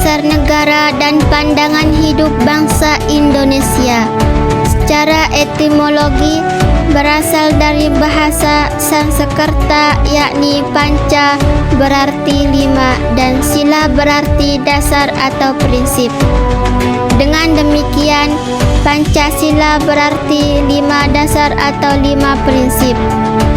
dasar negara dan pandangan hidup bangsa Indonesia. Secara etimologi berasal dari bahasa Sanskerta, yakni panca berarti lima dan sila berarti dasar atau prinsip. Dengan demikian, Pancasila berarti 5 dasar atau 5 prinsip.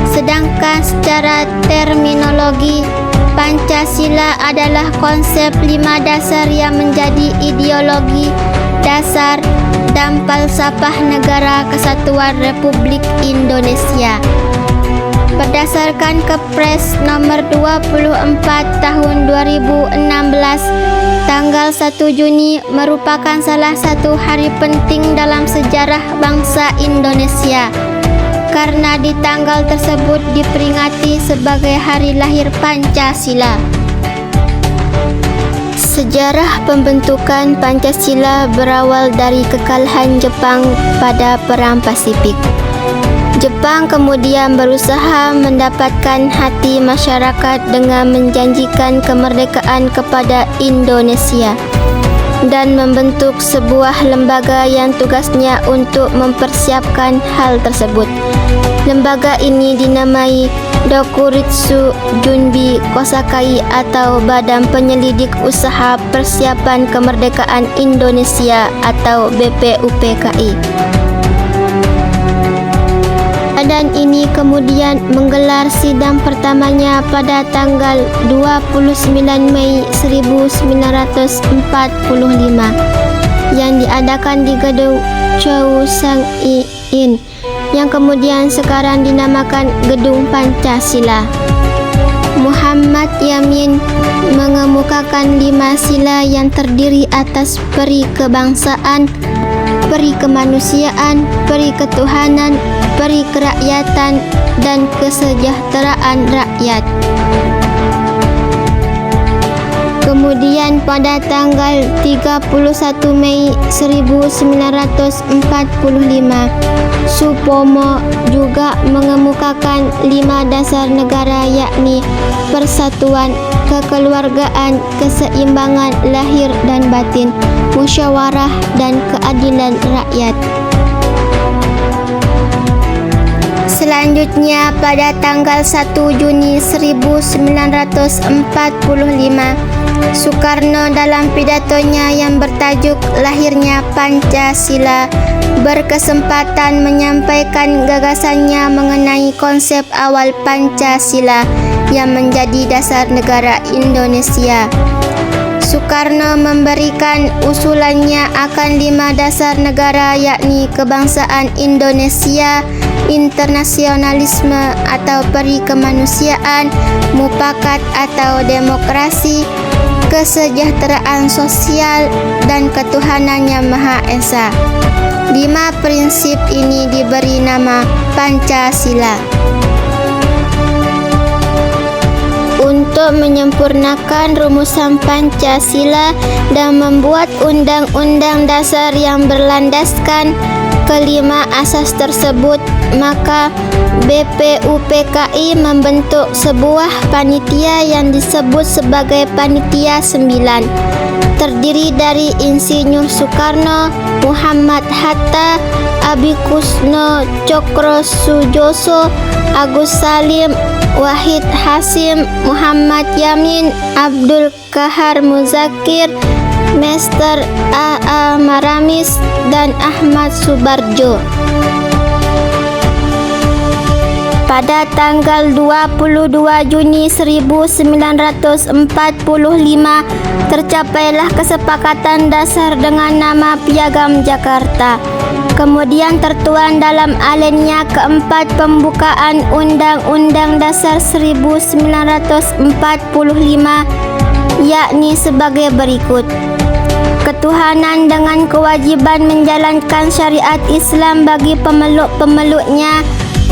Sedangkan secara terminologi, Pancasila adalah konsep 5 dasar yang menjadi ideologi dasar dan falsafah Negara Kesatuan Republik Indonesia. Berdasarkan Kepres nomor 24 tahun 2016, tanggal 1 Juni merupakan salah satu hari penting dalam sejarah bangsa Indonesia, karena di tanggal tersebut diperingati sebagai hari lahir Pancasila. Sejarah pembentukan Pancasila berawal dari kekalahan Jepang pada Perang Pasifik. Jepang kemudian berusaha mendapatkan hati masyarakat dengan menjanjikan kemerdekaan kepada Indonesia dan membentuk sebuah lembaga yang tugasnya untuk mempersiapkan hal tersebut. Lembaga ini dinamai Dokuritsu Junbi Kosakai atau Badan Penyelidik Usaha Persiapan Kemerdekaan Indonesia atau BPUPKI. Badan ini kemudian menggelar sidang pertamanya pada tanggal 29 Mei 1945 yang diadakan di Gedung Chousang-in yang kemudian sekarang dinamakan Gedung Pancasila. Muhammad Yamin mengemukakan 5 sila yang terdiri atas peri kebangsaan, peri kemanusiaan, peri ketuhanan, peri kerakyatan, dan kesejahteraan rakyat. Kemudian pada tanggal 31 Mei 1945, Supomo juga mengemukakan 5 dasar negara, yakni persatuan, kekeluargaan, keseimbangan lahir dan batin, musyawarah, dan keadilan rakyat. Selanjutnya pada tanggal 1 Juni 1945, Soekarno dalam pidatonya yang bertajuk Lahirnya Pancasila berkesempatan menyampaikan gagasannya mengenai konsep awal Pancasila yang menjadi dasar negara Indonesia. Soekarno memberikan usulannya akan 5 dasar negara, yakni kebangsaan Indonesia, internasionalisme atau peri kemanusiaan, mufakat atau demokrasi, kesejahteraan sosial, dan ketuhanan yang Maha Esa. 5 prinsip ini diberi nama Pancasila. Untuk menyempurnakan rumusan Pancasila dan membuat undang-undang dasar yang berlandaskan kelima asas tersebut, maka BPUPKI membentuk sebuah panitia yang disebut sebagai Panitia 9, terdiri dari Insinyur Soekarno, Muhammad Hatta, Abikusno Cokrosujoso, Agus Salim, Wahid Hasim, Muhammad Yamin, Abdul Kahar Muzakir, Mester A.A. Maramis, dan Ahmad Subarjo. Pada tanggal 22 Juni 1945 tercapailah kesepakatan dasar dengan nama Piagam Jakarta. Kemudian tertuang dalam alinea keempat pembukaan Undang-Undang Dasar 1945, yakni sebagai berikut: ketuhanan dengan kewajiban menjalankan syariat Islam bagi pemeluk-pemeluknya,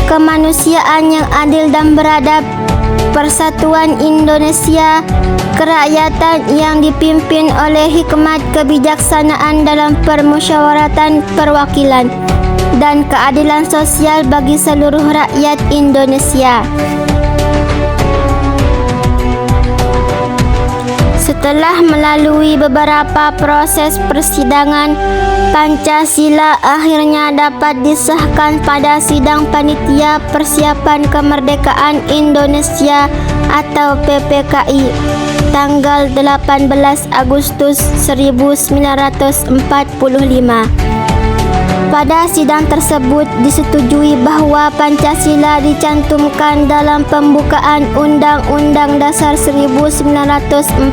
kemanusiaan yang adil dan beradab, persatuan Indonesia, kerakyatan yang dipimpin oleh hikmat kebijaksanaan dalam permusyawaratan perwakilan, dan keadilan sosial bagi seluruh rakyat Indonesia. Setelah melalui beberapa proses persidangan, Pancasila akhirnya dapat disahkan pada Sidang Panitia Persiapan Kemerdekaan Indonesia atau PPKI tanggal 18 Agustus 1945. Pada sidang tersebut disetujui bahwa Pancasila dicantumkan dalam pembukaan Undang-Undang Dasar 1945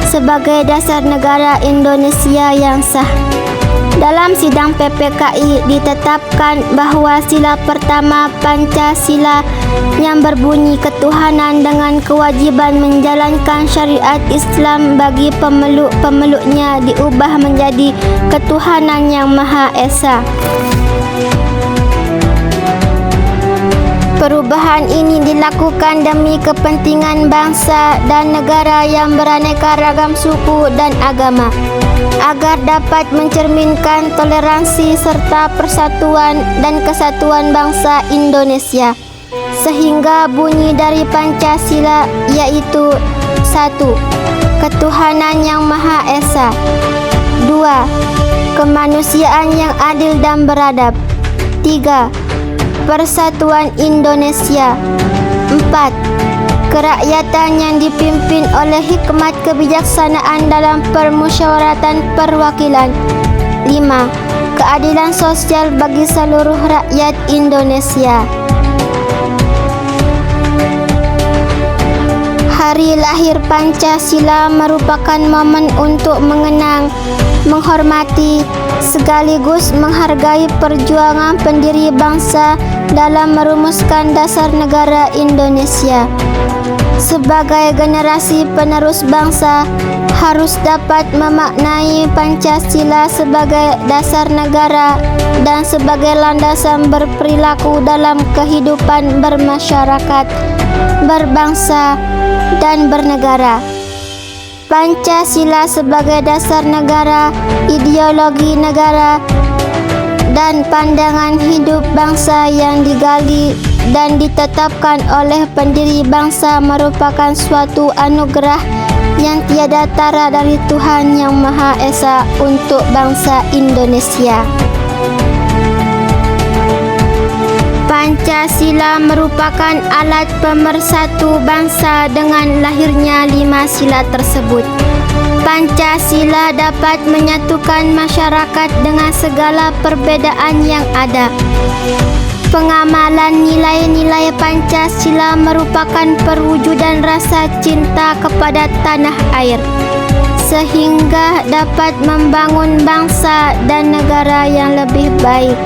sebagai dasar negara Indonesia yang sah. Dalam sidang PPKI ditetapkan bahwa sila pertama Pancasila yang berbunyi ketuhanan dengan kewajiban menjalankan syariat Islam bagi pemeluk-pemeluknya diubah menjadi ketuhanan yang Maha Esa. Perubahan ini dilakukan demi kepentingan bangsa dan negara yang beraneka ragam suku dan agama, agar dapat mencerminkan toleransi serta persatuan dan kesatuan bangsa Indonesia. Sehingga bunyi dari Pancasila yaitu 1. Ketuhanan yang Maha Esa. 2. Kemanusiaan yang adil dan beradab. 3. Persatuan Indonesia. 4. Kerakyatan yang dipimpin oleh hikmat kebijaksanaan dalam permusyawaratan perwakilan. 5. Keadilan sosial bagi seluruh rakyat Indonesia. Hari lahir Pancasila merupakan momen untuk mengenang, menghormati, sekaligus menghargai perjuangan pendiri bangsa dalam merumuskan dasar negara Indonesia. Sebagai generasi penerus bangsa, harus dapat memaknai Pancasila sebagai dasar negara dan sebagai landasan berperilaku dalam kehidupan bermasyarakat, berbangsa, dan bernegara. Pancasila sebagai dasar negara, ideologi negara, dan pandangan hidup bangsa yang digali dan ditetapkan oleh pendiri bangsa merupakan suatu anugerah yang tiada tara dari Tuhan Yang Maha Esa untuk bangsa Indonesia. Pancasila merupakan alat pemersatu bangsa dengan lahirnya 5 sila tersebut. Pancasila dapat menyatukan masyarakat dengan segala perbedaan yang ada. Pengamalan nilai-nilai Pancasila merupakan perwujudan rasa cinta kepada tanah air, sehingga dapat membangun bangsa dan negara yang lebih baik.